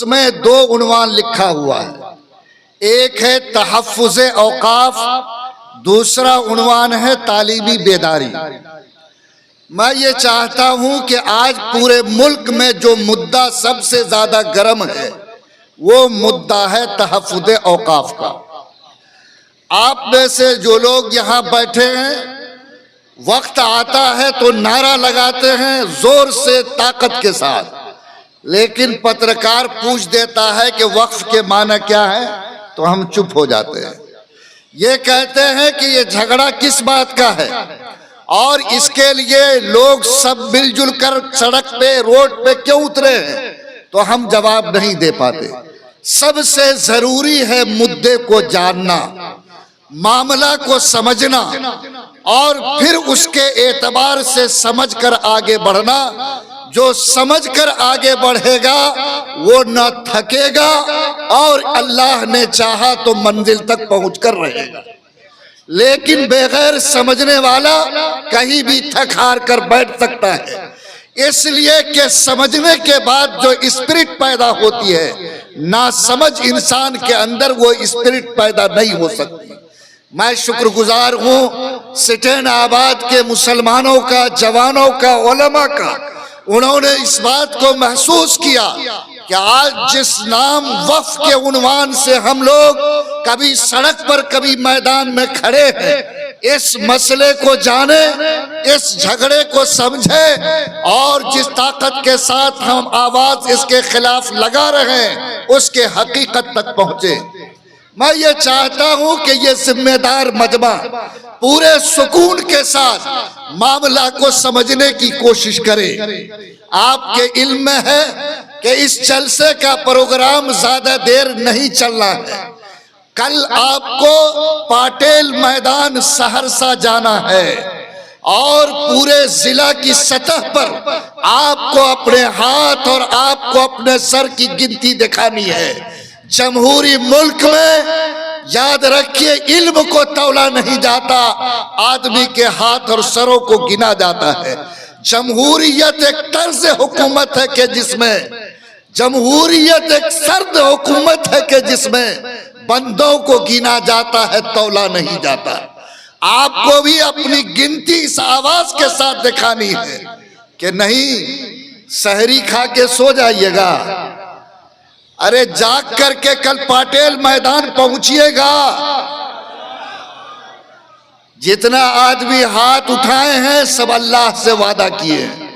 اس میں دو عنوان لکھا ہوا ہے، ایک ہے تحفظ اوقاف، دوسرا عنوان ہے تعلیمی بیداری۔ میں یہ چاہتا ہوں کہ آج پورے ملک میں جو مدعا سب سے زیادہ گرم ہے وہ مدعا ہے تحفظ اوقاف کا۔ آپ میں سے جو لوگ یہاں بیٹھے ہیں وقت آتا ہے تو نعرہ لگاتے ہیں زور سے طاقت کے ساتھ، لیکن پترکار پوچھ دیتا ہے کہ وقف کے معنی کیا ہے تو ہم چپ ہو جاتے ہیں۔ یہ کہتے ہیں کہ یہ جھگڑا کس بات کا ہے اور اس کے لیے لوگ سب مل جل کر سڑک پہ روڈ پہ کیوں اترے ہیں، تو ہم جواب نہیں دے پاتے۔ سب سے ضروری ہے مدعے کو جاننا، معاملہ کو سمجھنا اور پھر اس کے اعتبار سے سمجھ کر آگے بڑھنا۔ جو سمجھ کر آگے بڑھے گا وہ نہ تھکے گا اور اللہ نے چاہا تو منزل تک پہنچ کر رہے گا، لیکن بغیر سمجھنے والا کہیں بھی تھک ہار کر بیٹھ سکتا ہے۔ اس لیے کہ سمجھنے کے بعد جو اسپرٹ پیدا ہوتی ہے، نہ سمجھ انسان کے اندر وہ اسپرٹ پیدا نہیں ہو سکتی۔ میں شکر گزار ہوں سٹین آباد کے مسلمانوں کا، جوانوں کا، علماء کا، انہوں نے اس بات کو محسوس کیا کہ آج جس نام وقف کے عنوان سے ہم لوگ کبھی سڑک پر کبھی میدان میں کھڑے ہیں، اس مسئلے کو جانیں، اس جھگڑے کو سمجھیں اور جس طاقت کے ساتھ ہم آواز اس کے خلاف لگا رہے ہیں اس کے حقیقت تک پہنچے۔ میں یہ چاہتا ہوں کہ یہ ذمہ دار مجمع پورے سکون کے ساتھ معاملہ کو سمجھنے کی کوشش کرے۔ آپ کے علم میں ہے کہ اس جلسے کا پروگرام زیادہ دیر نہیں چلنا ہے۔ کل آپ کو پاٹیل میدان سہرسہ جانا ہے اور پورے ضلع کی سطح پر آپ کو اپنے ہاتھ اور آپ کو اپنے سر کی گنتی دکھانی ہے۔ جمہوری ملک میں یاد رکھیے علم کو تولا نہیں جاتا، آدمی کے ہاتھ اور سروں کو گنا جاتا ہے۔ جمہوریت ایک طرز حکومت ہے کہ جس میں جمہوریت ایک سرد حکومت ہے کہ جس میں بندوں کو گنا جاتا ہے، تولا نہیں جاتا۔ آپ کو بھی اپنی گنتی اس آواز کے ساتھ دکھانی ہے کہ نہیں سحری کھا کے سو جائیے گا، ارے جاگ کر کے کل پاٹیل میدان پہنچیے گا۔ جتنا آدمی ہاتھ اٹھائے ہیں سب اللہ سے وعدہ کیے ہیں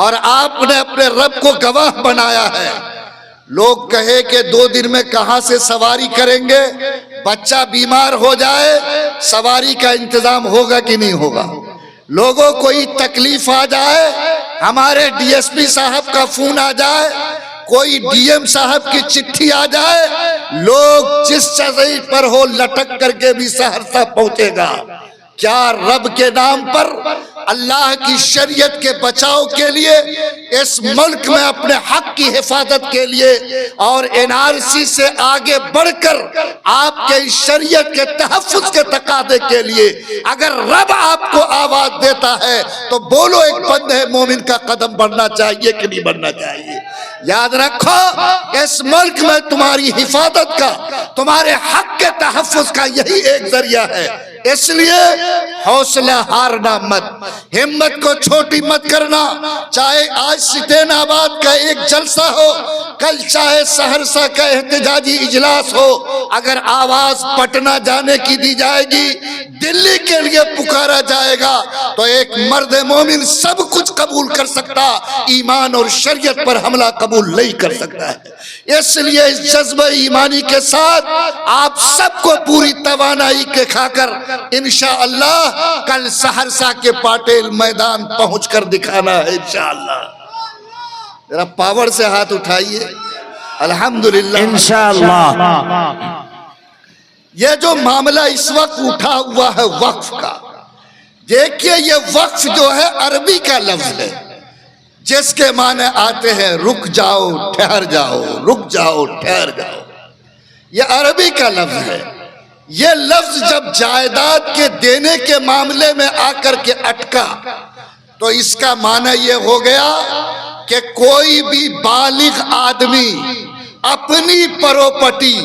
اور آپ نے اپنے رب کو گواہ بنایا ہے۔ لوگ کہے کہ 2 دن میں کہاں سے سواری کریں گے، بچہ بیمار ہو جائے سواری کا انتظام ہوگا کہ نہیں ہوگا، لوگوں کوئی تکلیف آ جائے، ہمارے ڈی ایس پی صاحب کا فون آ جائے، کوئی ڈی ایم صاحب کی چٹھی آ جائے، لوگ جس جگہ پر ہو لٹک کر کے بھی سہرسہ پہنچے گا۔ کیا رب کے نام پر اللہ کی شریعت کے بچاؤ کے لیے اس ملک میں اپنے حق کی حفاظت کے لیے اور این آر سی سے آگے بڑھ کر آپ کے شریعت کے تحفظ کے تقاضے کے لیے اگر رب آپ کو آواز دیتا ہے تو بولو ایک بندے مومن کا قدم بڑھنا چاہیے کہ نہیں بڑھنا چاہیے۔ یاد رکھو اس ملک میں تمہاری حفاظت کا، تمہارے حق کے تحفظ کا یہی ایک ذریعہ ہے۔ اس لیے حوصلہ ہارنا مت، ہمت کو چھوٹی مت کرنا۔ چاہے آج سٹین آباد کا ایک جلسہ ہو، کل چاہے سہرسہ کا احتجاجی اجلاس ہو، اگر آواز پٹنہ جانے کی دی جائے گی، دلی کے لیے پکارا جائے گا تو ایک مرد مومن سب کچھ قبول کر سکتا، ایمان اور شریعت پر حملہ قبول نہیں کر سکتا ہے۔ اس لیے اس جذبہ ایمانی کے ساتھ آپ سب کو پوری توانائی کے کھا کر انشاءاللہ کل سہرسہ کے پاٹیل میدان پہنچ کر دکھانا ہے انشاءاللہ۔ ذرا پاور سے ہاتھ اٹھائیے، الحمدللہ انشاءاللہ۔ یہ جو معاملہ اس وقت اٹھا ہوا ہے وقف کا، دیکھیے یہ وقف جو ہے عربی کا لفظ ہے جس کے معنی آتے ہیں رک جاؤ ٹھہر جاؤ، رک جاؤ ٹھہر جاؤ، یہ عربی کا لفظ ہے۔ یہ لفظ جب جائیداد کے دینے کے معاملے میں آ کر کے اٹکا تو اس کا معنی یہ ہو گیا کہ کوئی بھی بالغ آدمی اپنی پراپرٹی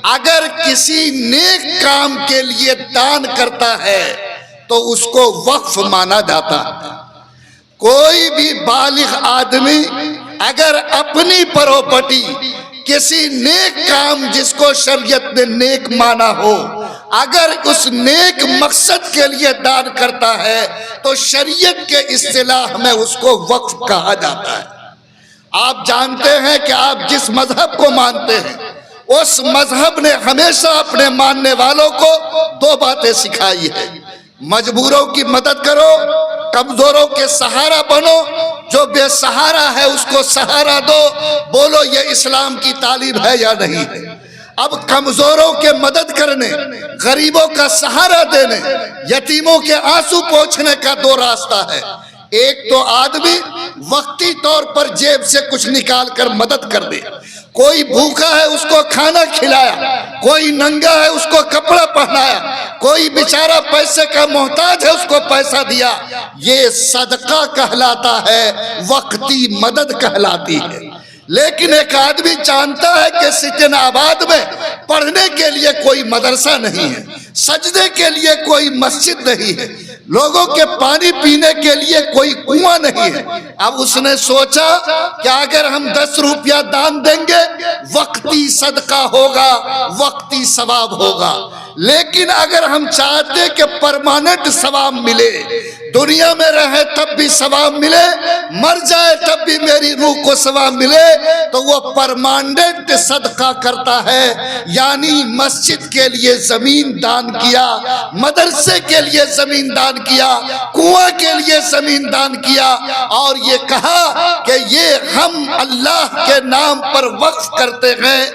اگر کسی نیک کام کے لیے دان کرتا ہے تو اس کو وقف مانا جاتا ہے۔ کوئی بھی بالغ آدمی اگر اپنی پراپرٹی کسی نیک کام جس کو شریعت نے نیک مانا ہو اگر اس نیک مقصد کے لیے دان کرتا ہے تو شریعت کے اصطلاح میں اس کو وقف کہا جاتا ہے۔ آپ جانتے ہیں کہ آپ جس مذہب کو مانتے ہیں اس مذہب نے ہمیشہ اپنے ماننے والوں کو دو باتیں سکھائی ہے: مجبوروں کی مدد کرو، کمزوروں کے سہارا بنو، جو بے سہارا ہے اس کو سہارا دو۔ بولو یہ اسلام کی تعلیم ہے یا نہیں ہے؟ اب کمزوروں کے مدد کرنے، غریبوں کا سہارا دینے، یتیموں کے آنسو پوچھنے کا دو راستہ ہے۔ ایک تو آدمی وقتی طور پر جیب سے کچھ نکال کر مدد کر دے، کوئی بھوکا ہے اس کو کھانا کھلایا، کوئی ننگا ہے اس کو کپڑا پہنایا، کوئی بیچارہ پیسے کا محتاج ہے اس کو پیسہ دیا، یہ صدقہ کہلاتا ہے، وقتی مدد کہلاتی ہے۔ لیکن ایک آدمی جانتا ہے کہ سٹن آباد میں پڑھنے کے لیے کوئی مدرسہ نہیں ہے، سجدے کے لیے کوئی مسجد نہیں ہے، لوگوں کے پانی پینے کے لیے کوئی کنواں نہیں ہے۔ اب اس نے سوچا کہ اگر ہم 10 روپیہ دان دیں گے وقتی صدقہ ہوگا، وقتی ثواب ہوگا۔ لیکن اگر ہم چاہتے کہ پرماننٹ ثواب ملے، دنیا میں رہے تب بھی ثواب ملے، مر جائے تب بھی میری روح کو ثواب ملے، تو وہ پرماننٹ صدقہ کرتا ہے، یعنی مسجد کے لیے زمین دان کیا، مدرسے کے لیے زمین دان کیا، کنواں کے لیے زمین دان کیا، اور یہ کہا کہ یہ ہم اللہ کے نام پر وقف کرتے ہیں۔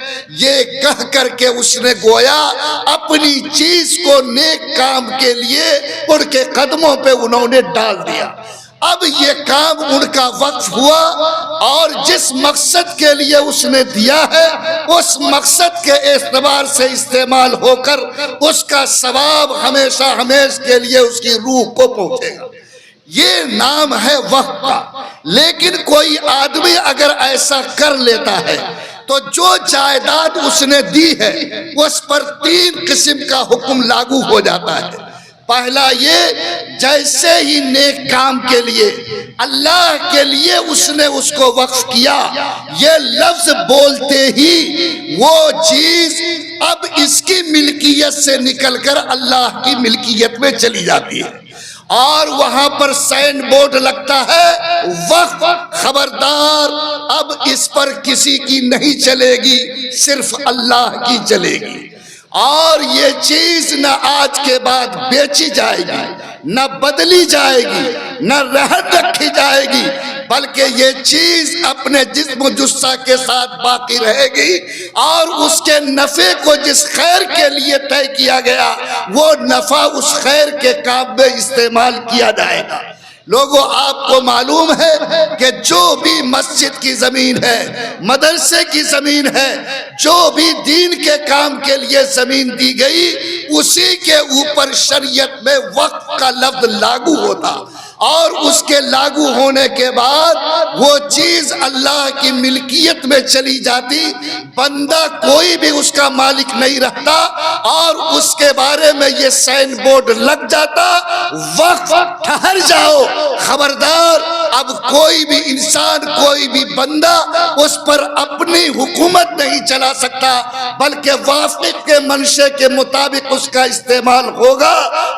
یہ کہہ کر کے اس نے گویا اپنی چیز کو نیک کام کے لیے ان کے قدموں پہ انہوں نے ڈال دیا۔ اب یہ کام ان کا وقف ہوا اور جس مقصد کے لیے اس نے دیا ہے اس مقصد کے اعتبار سے استعمال ہو کر اس کا ثواب ہمیشہ ہمیشہ کے لیے اس کی روح کو پہنچے گا۔ یہ نام ہے وقف کا۔ لیکن کوئی آدمی اگر ایسا کر لیتا ہے تو جو جائیداد اس نے دی ہے اس پر 3 قسم کا حکم لاگو ہو جاتا ہے۔ پہلا یہ، جیسے ہی نیک کام کے لیے اللہ کے لیے اس نے اس کو وقف کیا، یہ لفظ بولتے ہی وہ چیز اب اس کی ملکیت سے نکل کر اللہ کی ملکیت میں چلی جاتی ہے، اور وہاں پر سائن بورڈ لگتا ہے وقف، خبردار اب اس پر کسی کی نہیں چلے گی، صرف اللہ کی چلے گی۔ اور یہ چیز نہ آج کے بعد بیچی جائے گی، نہ بدلی جائے گی، نہ رہن رکھی جائے گی، بلکہ یہ چیز اپنے جسم و جثہ کے ساتھ باقی رہے گی، اور اس کے نفع کو جس خیر کے لیے طے کیا گیا وہ نفع اس خیر کے کام میں استعمال کیا جائے گا۔ لوگوں، آپ کو معلوم ہے کہ جو بھی مسجد کی زمین ہے، مدرسے کی زمین ہے، جو بھی دین کے کام کے لیے زمین دی گئی، اسی کے اوپر شریعت میں وقف کا لفظ لاگو ہوتا، اور اس کے لاگو ہونے کے بعد وہ چیز اللہ کی ملکیت میں چلی جاتی، بندہ کوئی بھی اس کا مالک نہیں رہتا، اور اس کے بارے میں یہ سائن بورڈ لگ جاتا، وقف، ٹھہر جاؤ، خبردار اب کوئی بھی انسان، کوئی بھی بندہ اس پر اپنی حکومت نہیں چلا سکتا، بلکہ وافق کے منشے کے مطابق اس کا استعمال ہوگا۔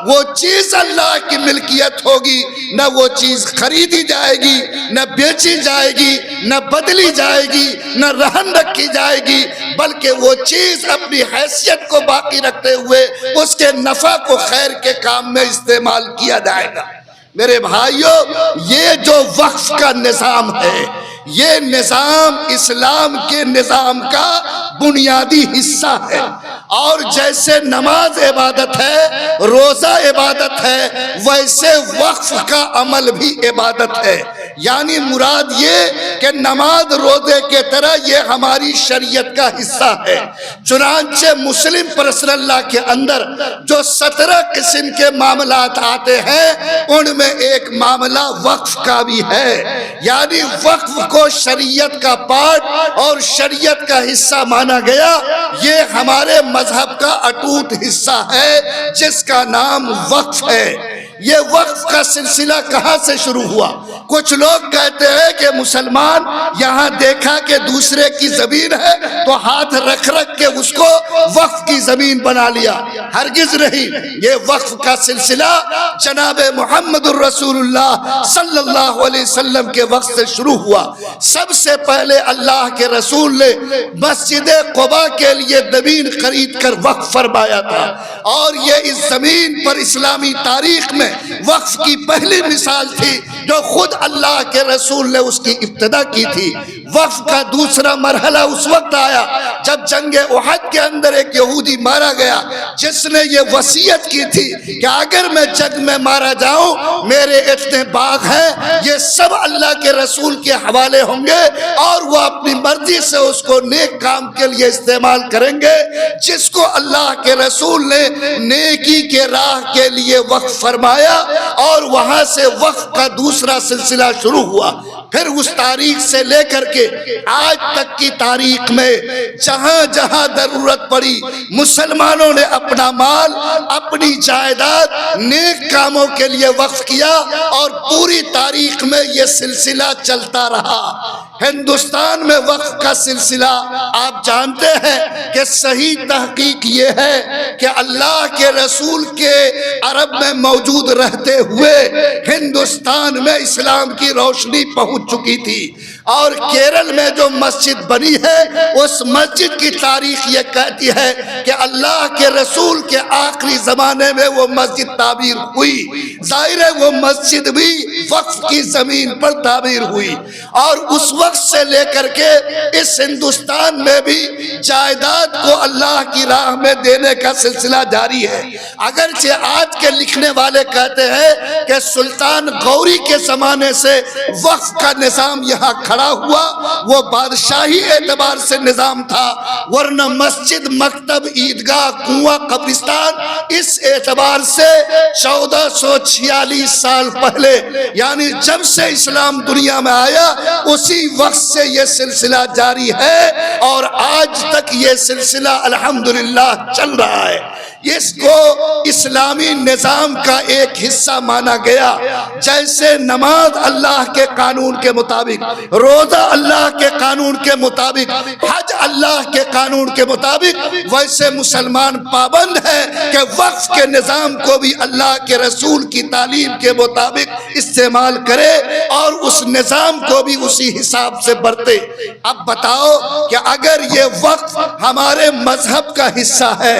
وہ چیز اللہ کی ملکیت ہوگی، نہ وہ چیز خریدی جائے گی، نہ بیچی جائے گی، نہ بدلی جائے گی، نہ رہن رکھی جائے گی، بلکہ وہ چیز اپنی حیثیت کو باقی رکھتے ہوئے اس کے نفع کو خیر کے کام میں استعمال کیا جائے گا۔ میرے بھائیوں، یہ جو وقف کا نظام ہے، یہ نظام اسلام کے نظام کا بنیادی حصہ ہے۔ اور جیسے نماز عبادت ہے، روزہ عبادت ہے، ویسے وقف کا عمل بھی عبادت ہے۔ یعنی مراد یہ کہ نماز روزے کے طرح یہ ہماری شریعت کا حصہ ہے۔ چنانچہ مسلم پرسنل اللہ کے اندر جو 17 قسم کے معاملات آتے ہیں ان میں ایک معاملہ وقف کا بھی ہے۔ یعنی وقف کو شریعت کا پارٹ اور شریعت کا حصہ مانا گیا۔ یہ ہمارے مذہب کا اٹوٹ حصہ ہے جس کا نام وقف ہے۔ یہ وقف کا سلسلہ کہاں سے شروع ہوا؟ کچھ لوگ کہتے ہیں کہ مسلمان یہاں دیکھا کہ دوسرے کی زمین ہے تو ہاتھ رکھ رکھ کے اس کو وقف کی زمین بنا لیا۔ ہرگز نہیں، یہ وقف کا سلسلہ جناب محمد الرسول اللہ صلی اللہ علیہ وسلم کے وقت سے شروع ہوا۔ سب سے پہلے اللہ کے رسول نے مسجد قباء کے لیے زمین خرید کر وقف فرمایا تھا، اور یہ اس زمین پر اسلامی تاریخ میں وقف کی پہلی مثال تھی جو خود اللہ کے رسول نے اس کی ابتدا کی تھی۔ وقف کا دوسرا مرحلہ اس وقت آیا جب جنگ احد کے اندر ایک یہودی مارا گیا جس نے یہ وصیت کی تھی کہ اگر میں جنگ میں مارا جاؤں میرے اتنے باغ ہیں یہ سب اللہ کے رسول کے حوالے ہوں گے اور وہ اپنی مرضی سے اس کو نیک کام کے لیے استعمال کریں گے۔ جس کو اللہ کے رسول نے نیکی کے راہ کے لیے وقف فرمایا اور وہاں سے وقف کا دوسرا سلسلہ شروع ہوا۔ پھر اس تاریخ سے لے کر کے آج تک کی تاریخ میں جہاں جہاں ضرورت پڑی مسلمانوں نے اپنا مال، اپنی جائیداد نیک کاموں کے لیے وقف کیا، اور پوری تاریخ میں یہ سلسلہ چلتا رہا۔ ہندوستان میں وقف کا سلسلہ آپ جانتے ہیں کہ صحیح تحقیق یہ ہے کہ اللہ کے رسول کے عرب میں موجود رہتے ہوئے ہندوستان میں اسلام کی روشنی پہنچ چکی تھی، اور کیرل میں جو مسجد بنی ہے اس مسجد کی تاریخ یہ کہتی ہے کہ اللہ کے رسول کے آخری زمانے میں وہ مسجد تعمیر ہوئی۔ ظاہر ہے وہ مسجد بھی وقف کی زمین پر تعمیر ہوئی، اور اس وقت سے لے کر کے اس ہندوستان میں بھی جائیداد کو اللہ کی راہ میں دینے کا سلسلہ جاری ہے۔ اگرچہ آج کے لکھنے والے کہتے ہیں کہ سلطان غوری کے زمانے سے وقف کا نظام یہاں کھڑا ہوا، وہ بادشاہی اعتبار سے نظام تھا، ورنہ مسجد، مکتب، عیدگاہ، کنواں، قبرستان اس اعتبار سے 1446 سال پہلے یعنی جب سے اسلام دنیا میں آیا اسی وقت سے یہ سلسلہ جاری ہے، اور آج تک یہ سلسلہ الحمدللہ چل رہا ہے۔ اس کو اسلامی نظام کا ایک حصہ مانا گیا۔ جیسے نماز اللہ کے قانون کے مطابق، روزہ اللہ کے قانون کے مطابق، حج اللہ کے قانون کے مطابق، ویسے مسلمان پابند ہے کہ وقف کے نظام کو بھی اللہ کے رسول کی تعلیم کے مطابق استعمال کرے اور اس نظام کو بھی اسی حساب سے برتے۔ اب بتاؤ کہ اگر یہ وقف ہمارے مذہب کا حصہ ہے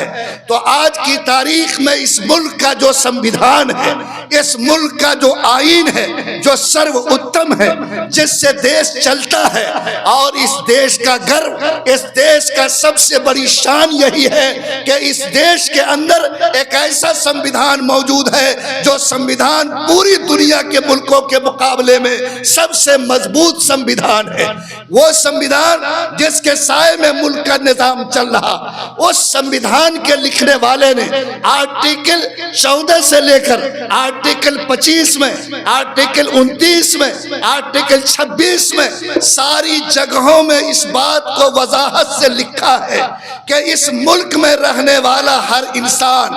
تو آج کی تاریخ میں اس ملک کا جو سمویدھان ہے، اس ملک کا جو آئین ہے، جو سرو اتم ہے، جس سے دیش چلتا ہے، اور اس دیش کا گرو، اس دیش کا سب سے بڑی شان یہی ہے کہ اس دیش کے اندر ایک ایسا سمویدھان موجود ہے جو سمویدھان پوری دنیا کے ملکوں کے مقابلے میں سب سے مضبوط سمویدھان ہے۔ وہ سمویدھان جس کے سائے میں ملک کا نظام چل رہا، اس سمویدھان کے لکھنے والے نے آرٹیکل 14 سے لے کر آرٹیکل 25 میں، آرٹیکل 29 میں، آرٹیکل 26 میں ساری جگہوں میں اس بات کو وضاحت سے لکھا ہے کہ اس ملک میں رہنے والا ہر انسان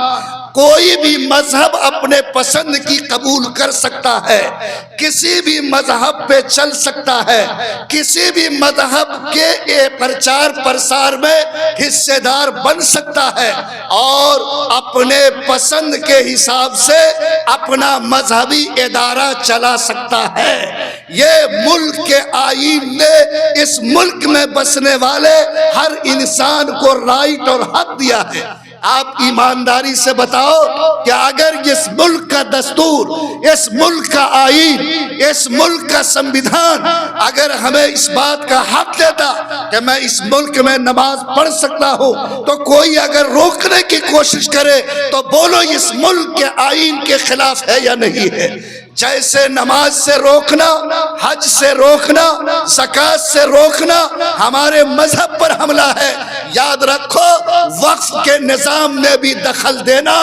کوئی بھی مذہب اپنے پسند کی قبول کر سکتا ہے، کسی بھی مذہب پہ چل سکتا ہے، کسی بھی مذہب کے پرچار پرسار میں حصے دار بن سکتا ہے، اور اپنے پسند کے حساب سے اپنا مذہبی ادارہ چلا سکتا ہے۔ یہ ملک کے آئین نے اس ملک میں بسنے والے ہر انسان کو رائٹ اور حق دیا ہے۔ آپ ایمانداری سے بتاؤ کہ اگر اس ملک کا دستور، اس ملک کا آئین، اس ملک کا سنویدھان اگر ہمیں اس بات کا حق دیتا کہ میں اس ملک میں نماز پڑھ سکتا ہوں، تو کوئی اگر روکنے کی کوشش کرے تو بولو اس ملک کے آئین کے خلاف ہے یا نہیں ہے؟ جیسے نماز سے روکنا، حج سے روکنا، زکوٰۃ سے روکنا ہمارے مذہب پر حملہ ہے، یاد رکھو وقف کے نظام میں بھی دخل دینا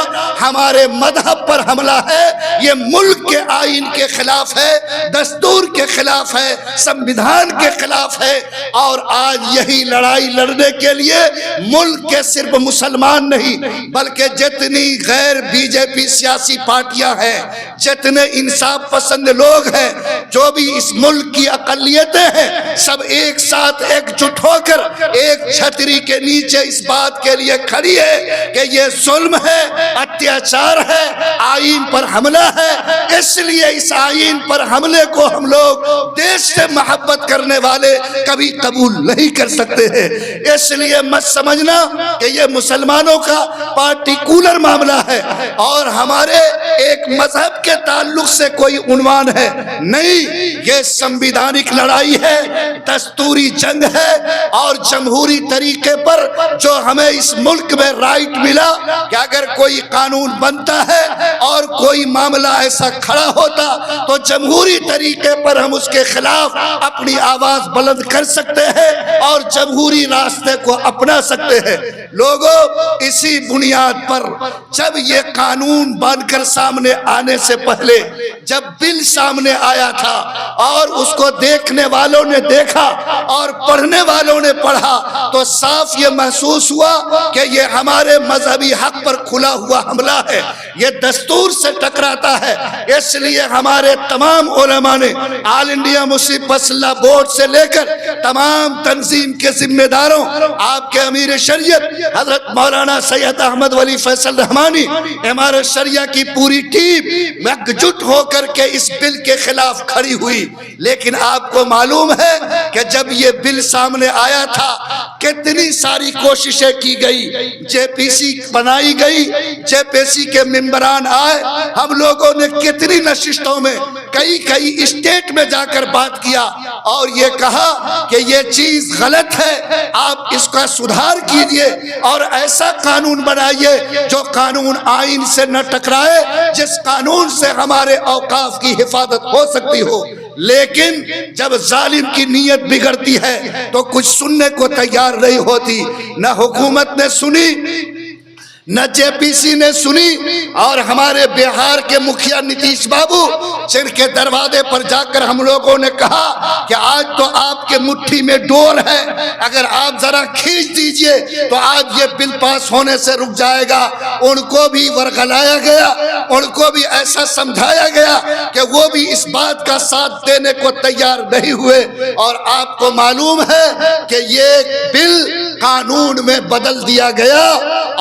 ہمارے مذہب پر حملہ ہے۔ یہ ملک کے آئین کے خلاف ہے، دستور کے خلاف ہے، سنویدھان کے خلاف ہے۔ اور آج یہی لڑائی لڑنے کے لیے ملک کے صرف مسلمان نہیں بلکہ جتنی غیر بی جے پی سیاسی پارٹیاں ہیں، جتنے انصاف پسند لوگ ہیں، جو بھی اس ملک کی اقلیتیں ہیں، سب ایک ساتھ ایک جٹ ہو کر ایک چھتری کے نیچے اس بات کے لیے کھڑی ہے کہ یہ ظلم ہے، اتیاچار ہے، آئین پر حملہ ہے۔ اس لیے اس آئین پر حملے کو ہم لوگ دیش سے محبت کرنے والے کبھی قبول نہیں کر سکتے ہیں۔ اس لیے مت سمجھنا کہ یہ مسلمانوں کا پارٹیکولر معاملہ ہے اور ہمارے ایک مذہب کے تعلق سے کوئی عنوان ہے، نہیں، یہ سنویدھانک لڑائی ہے، دستوری جنگ ہے۔ اور جمہوری طریقے پر جو ہمیں اس ملک میں رائٹ ملا کہ اگر کوئی قانون بنتا ہے اور کوئی معاملہ ایسا کھڑا ہوتا تو جمہوری طریقے پر ہم اس کے خلاف اپنی آواز بلند کر سکتے ہیں اور جمہوری راستے کو اپنا سکتے ہیں۔ لوگوں، اسی بنیاد پر جب یہ قانون بن کر سامنے آنے سے پہلے جب بل سامنے آیا تھا اور اس کو دیکھنے والوں نے دیکھا اور پڑھنے والوں نے پڑھا تو صاف یہ محسوس ہوا کہ یہ ہمارے مذہبی حق پر کھلا ہوا حملہ ہے، یہ دستور سے ٹکراتا ہے۔ اس لیے ہمارے تمام علماء نے آل انڈیا مسلم فضلہ بورڈ سے لے کر تمام تنظیم کے ذمہ داروں، آپ کے امیر شریعت حضرت مولانا سید احمد ولی فیصل رحمانی، امارت شریعہ کی پوری ٹیم ایکجٹ ہو کر کے اس بل کے خلاف کھڑی ہوئی۔ لیکن آپ کو معلوم ہے کہ جب یہ بل سامنے آیا تھا کتنی ساری کوششیں کی گئی، جے پی سی بنائی گئی، جے پی سی کے ممبران آئے، ہم لوگوں نے کتنی نشستوں میں کئی اسٹیٹ میں جا کر بات کیا اور یہ کہا کہ یہ چیز غلط ہے، آپ اس کا سدھار کیجئے اور ایسا قانون بنائیے جو قانون آئین سے نہ ٹکرائے، جس قانون سے ہمارے اوقاف کی حفاظت ہو سکتی ہو۔ لیکن جب ظالم کی نیت بگڑتی ہے تو کچھ سننے کو تیار نہیں ہوتی، نہ حکومت نے سنی، نہ جے پی سی نے سنی، اور ہمارے بہار کے مکھیا نتیش بابو جن کے دروازے پر جا کر ہم لوگوں نے کہا کہ آج تو آپ کے مٹھی میں ڈور ہے، اگر آپ ذرا کھینچ دیجئے تو آج یہ بل پاس ہونے سے رک جائے گا۔ ان کو بھی ورغلایا گیا، ان کو بھی ایسا سمجھایا گیا کہ وہ بھی اس بات کا ساتھ دینے کو تیار نہیں ہوئے، اور آپ کو معلوم ہے کہ یہ بل قانون میں بدل دیا گیا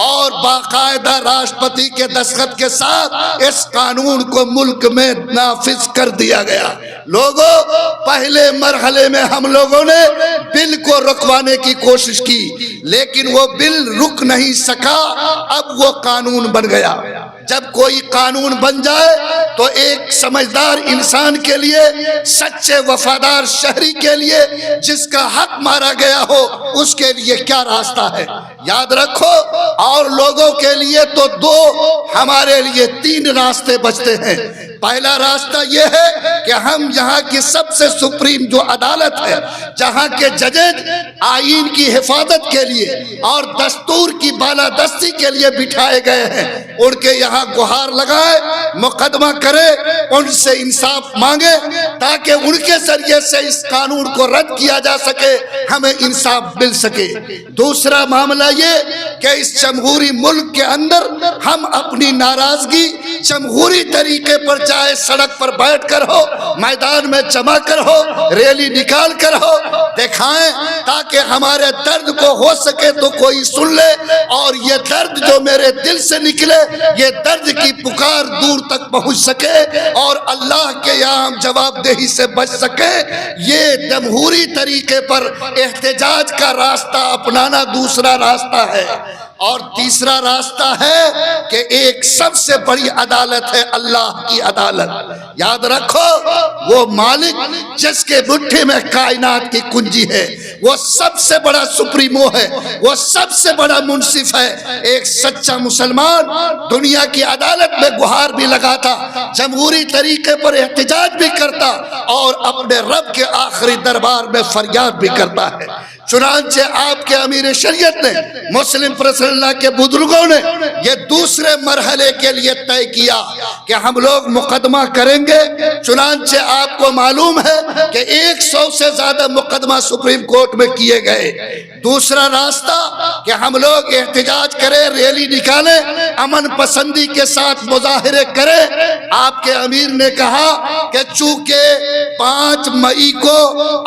اور باقاعدہ راشٹرپتی کے دستخط کے ساتھ اس قانون کو ملک میں نافذ کر دیا گیا۔ لوگوں، پہلے مرحلے میں ہم لوگوں نے بل کو رکوانے کی کوشش کی لیکن وہ بل رک نہیں سکا، اب وہ قانون بن گیا۔ جب کوئی قانون بن جائے تو ایک سمجھدار انسان کے لیے، سچے وفادار شہری کے لیے، جس کا حق مارا گیا ہو، اس کے لیے کیا راستہ ہے یاد رکھو۔ اور لوگوں کے لیے تو دو، ہمارے لیے تین راستے بچتے ہیں۔ پہلا راستہ یہ ہے کہ ہم یہاں کی سب سے سپریم جو عدالت ہے، جہاں کے ججز آئین کی حفاظت کے لیے اور دستور کی بالادستی کے لیے بٹھائے گئے ہیں، ان کے یہاں گہار لگائے، مقدمہ کرے، ان سے انصاف مانگے تاکہ ان کے ذریعے سے اس قانون کو رد کیا جا سکے، ہمیں انصاف مل سکے۔ دوسرا معاملہ یہ کہ اس جمہوری ملک کے اندر ہم اپنی ناراضگی جمہوری طریقے پر، چاہے سڑک پر بیٹھ کر ہو، میدان میں جمع کر ہو، ریلی نکال کر ہو، دکھائیں تاکہ ہمارے درد کو ہو سکے تو کوئی سن لے، اور یہ درد جو میرے دل سے نکلے، یہ درد کی پکار دور تک پہنچ سکے اور اللہ کے یہاں جواب دہی سے بچ سکے۔ یہ جمہوری طریقے پر احتجاج کا راستہ اپنانا دوسرا راستہ ہے۔ اور تیسرا راستہ ہے کہ ایک سب سے بڑی عدالت ہے اللہ کی عدالت. یاد رکھو وہ مالک جس کے مٹھی میں کائنات کی کنجی ہے، وہ سب سے بڑا سپریمو ہے، وہ سب سے بڑا منصف ہے. ایک سچا مسلمان دنیا کی عدالت میں گہار بھی لگاتا، جمہوری طریقے پر احتجاج بھی کرتا اور اپنے رب کے آخری دربار میں فریاد بھی کرتا ہے. چنانچہ آپ کے امیر شریعت نے، مسلم پرسنل اللہ کے بزرگوں نے یہ دوسرے مرحلے کے لیے طے کیا کہ ہم لوگ مقدمہ کریں گے. چنانچہ آپ کو معلوم ہے کہ 100 سے زیادہ مقدمہ سپریم کورٹ میں کیے گئے. دوسرا راستہ کہ ہم لوگ احتجاج کریں، ریلی نکالیں، امن پسندی کے ساتھ مظاہرے کریں. آپ کے امیر نے کہا کہ چونکہ 5 مئی کو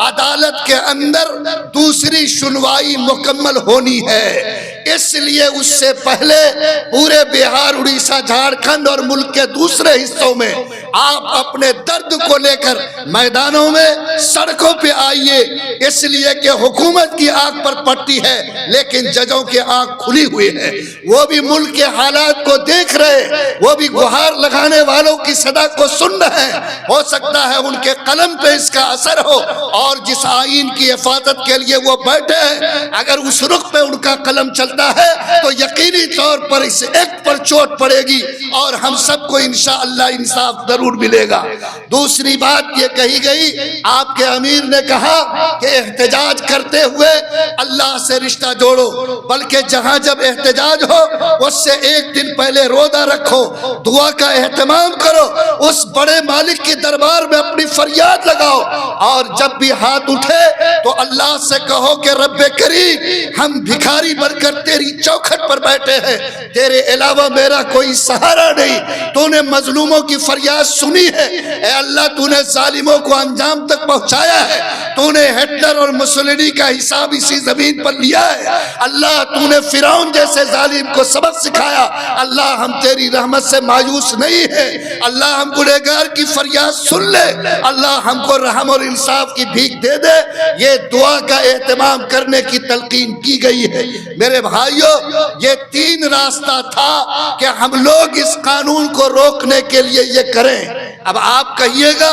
عدالت کے اندر دوسری سنوائی مکمل ہونی ہے، اس لیے اس سے پہلے پورے بہار، اڑیسہ، جھارکھنڈ اور ملک کے دوسرے حصوں میں آپ اپنے درد کو لے کر میدانوں میں، سڑکوں پہ آئیے. اس لیے کہ حکومت کی آنکھ پر پٹی ہے لیکن ججوں کی آنکھ کھلی ہوئی ہے. وہ بھی ملک کے حالات کو دیکھ رہے، وہ بھی گہار لگانے والوں کی صدا کو سن رہے ہیں. ہو سکتا ہے ان کے قلم پہ اس کا اثر ہو، اور جس آئین کی حفاظت کے لیے وہ بیٹھے ہیں، اگر اس رخ پہ ان کا قلم چلتا ہے تو یقینی طور پر اس ایکٹ پر چوٹ پڑے گی اور ہم سب کو انشاءاللہ انصاف ضرور ملے گا. دوسری بات یہ کہی گئی، آپ کے امیر نے کہا کہ احتجاج کرتے ہوئے اللہ سے رشتہ جوڑو، بلکہ جہاں جب احتجاج ہو اس سے ایک دن پہلے روزہ رکھو، دعا کا اہتمام کرو، اس بڑے مالک کی دربار میں اپنی فریاد لگاؤ، اور جب بھی ہاتھ اٹھے تو اللہ سے کہو کہ رب کریم ہم بھکاری بن کر تیری چوکھٹ پر بیٹھے ہیں، تیرے علاوہ میرا کوئی سہارا نہیں. تو نے مظلوموں کی فریاد سنی ہے، اے اللہ تو نے ظالموں کو انجام تک پہنچایا ہے، تو نے ہٹلر اور مسولینی کا حساب اسی زمین پر لیا ہے. اللہ تو نے فرعون جیسے ظالم کو سبق سکھایا. اللہ ہم تیری رحمت سے مایوس نہیں ہے، اللہ ہم گنہگار کی فریاد سن لے، اللہ ہم کو رحم اور انصاف کی بھیک دے دے. یہ دعا کا اہتمام کرنے کی تلقین کی گئی ہے. میرے بھائیوں، یہ 3 راستہ تھا کہ ہم لوگ اس قانون کو روکنے کے لیے یہ کریں. اب آپ کہیے گا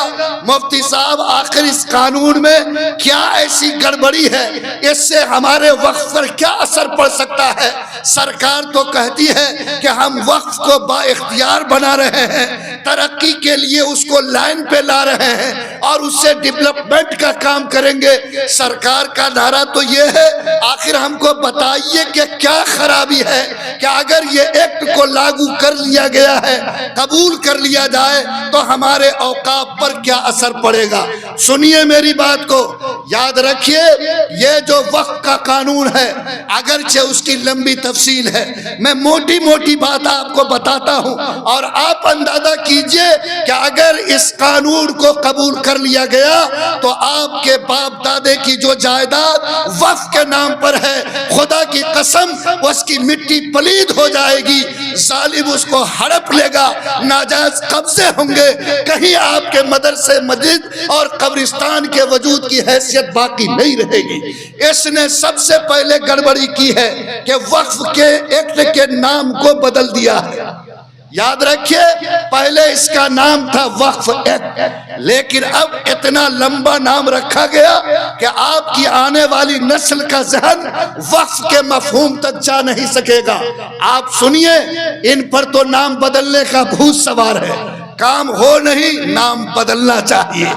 مفتی صاحب آخر اس قانون میں کیا ایسی گڑبڑی ہے، اس سے ہمارے وقف پر کیا اثر پڑ سکتا ہے؟ سرکار تو کہتی ہے کہ ہم وقف کو با اختیار بنا رہے ہیں، ترقی کے لیے اس کو لائن پہ لا رہے ہیں اور اس سے ڈیولپمنٹ کا کام کریں گے. سرکار کا نعرہ تو یہ ہے، آخر ہم کو بتائیے کہ کیا خرابی ہے کہ اگر یہ ایکٹ کو لاگو کر لیا گیا ہے، قبول کر لیا جائے تو ہمارے اوقاف پر کیا اثر پڑے گا؟ سنیے میری بات کو، یاد رکھیے یہ جو وقف کا قانون ہے اگرچہ اس کی لمبی تفصیل ہے، میں موٹی موٹی بات آپ کو بتاتا ہوں، اور آپ اندازہ کیجئے کہ اگر اس قانون کو قبول کر لیا گیا تو آپ کے باپ دادے کی جو جائیداد وقف کے نام پر ہے، خدا کی قسم اس کی مٹی پلید ہو جائے گی، ظالم اس کو ہڑپ لے گا، ناجائز قبضے ہوں گے، کہیں آپ کے مدرسے مسجد اور قبرستان کے وجود کی حیثیت باقی نہیں رہے گی. اس نے سب سے پہلے گڑبڑی کی ہے کہ وقف کے ایکٹ کے نام کو بدل دیا ہے. یاد رکھیے پہلے اس کا نام تھا وقف ایکٹ، لیکن اب اتنا لمبا نام رکھا گیا کہ آپ کی آنے والی نسل کا ذہن وقف کے مفہوم تک جا نہیں سکے گا. آپ سنیے، ان پر تو نام بدلنے کا بھوت سوار ہے، کام ہو نہیں، نام بدلنا چاہیے،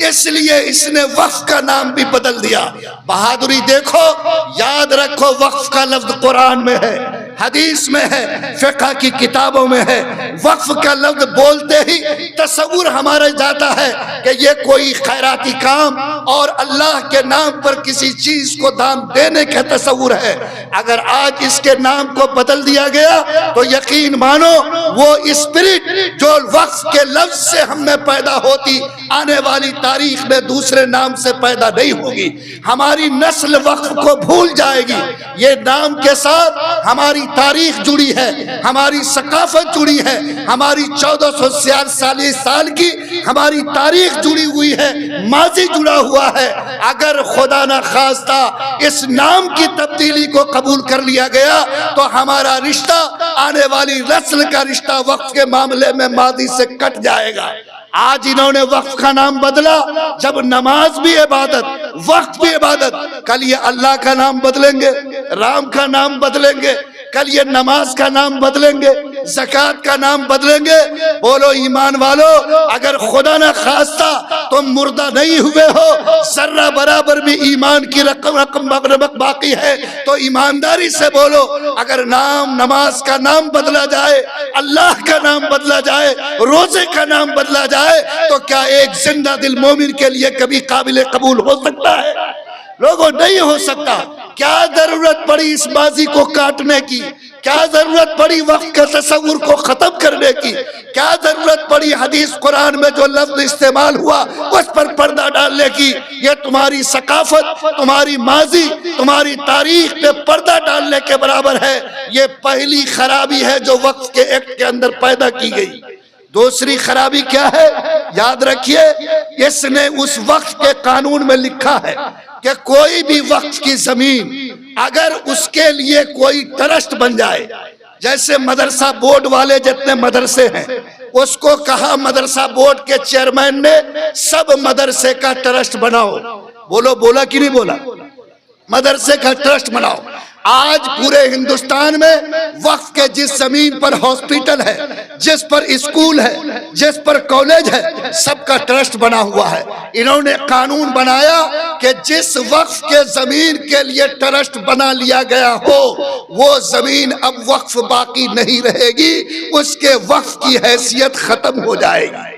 اس لیے اس نے وقف کا نام بھی بدل دیا. بہادری دیکھو، یاد رکھو وقف کا لفظ قرآن میں ہے، حدیث میں ہے، فقہ کی کتابوں میں ہے. وقف کا لفظ بولتے ہی تصور ہمارا جاتا ہے کہ یہ کوئی خیراتی کام اور اللہ کے نام پر کسی چیز کو دام دینے کا تصور ہے. اگر آج اس کے نام کو بدل دیا گیا تو یقین مانو وہ اسپرٹ جو وقف کے لفظ سے ہم میں پیدا ہوتی آنے والی تاریخ میں دوسرے نام سے پیدا نہیں ہوگی. ہماری نسل وقف کو بھول جائے گی. یہ نام کے ساتھ ہماری تاریخ جڑی ہے، ہماری ثقافت جڑی ہے، ہماری 1446 سال کی ہماری تاریخ جڑی ہوئی ہے، ماضی جڑا ہوا ہے۔ اگر خدا نہ خواستہ اس نام کی تبدیلی کو قبول کر لیا گیا تو ہمارا رشتہ، آنے والی نسل کا رشتہ وقف کے معاملے میں ماضی سے کٹ جائے گا۔ آج انہوں نے وقف کا نام بدلا، جب نماز بھی عبادت، وقف بھی عبادت، کل یہ اللہ کا نام بدلیں گے، رام کا نام بدلیں گے، کل یہ نماز کا نام بدلیں گے، زکوٰۃ کا نام بدلیں گے۔ بولو ایمان والو، اگر خدا نہ خواستہ تم مردہ نہیں ہوئے ہو، ذرہ برابر بھی ایمان کی رقم باقی ہے تو ایمانداری سے بولو، اگر نماز کا نام بدلا جائے، اللہ کا نام بدلا جائے، روزے کا نام بدلا جائے، تو کیا ایک زندہ دل مومن کے لیے کبھی قابل قبول ہو سکتا ہے؟ لوگوں نہیں ہو سکتا۔ کیا ضرورت پڑی اس ماضی کو کاٹنے کی؟ کیا ضرورت پڑی وقت کے تصور کو ختم کرنے کی؟ کیا ضرورت پڑی حدیث قرآن میں جو لفظ استعمال ہوا اس پر پردہ ڈالنے کی؟ یہ تمہاری ثقافت، تمہاری ماضی، تمہاری تاریخ پہ پردہ ڈالنے کے برابر ہے۔ یہ پہلی خرابی ہے جو وقف کے ایکٹ کے اندر پیدا کی گئی۔ دوسری خرابی کیا ہے؟ یاد رکھیے، اس نے اس وقف کے قانون میں لکھا ہے کہ کوئی بھی وقف کی زمین اگر اس کے لیے کوئی ٹرسٹ بن جائے، جیسے مدرسہ بورڈ والے جتنے مدرسے ہیں، اس کو کہا مدرسہ بورڈ کے چیئرمین نے سب مدرسے کا ٹرسٹ بناؤ۔ بولو، بولا کہ نہیں بولا؟ مدرسے کا ٹرسٹ بناؤ۔ آج پورے ہندوستان میں وقف کے جس زمین پر ہاسپٹل ہے، جس پر اسکول ہے، جس پر کالج ہے، سب کا ٹرسٹ بنا ہوا ہے۔ انہوں نے قانون بنایا کہ جس وقف کے زمین کے لیے ٹرسٹ بنا لیا گیا ہو، وہ زمین اب وقف باقی نہیں رہے گی، اس کے وقف کی حیثیت ختم ہو جائے گی۔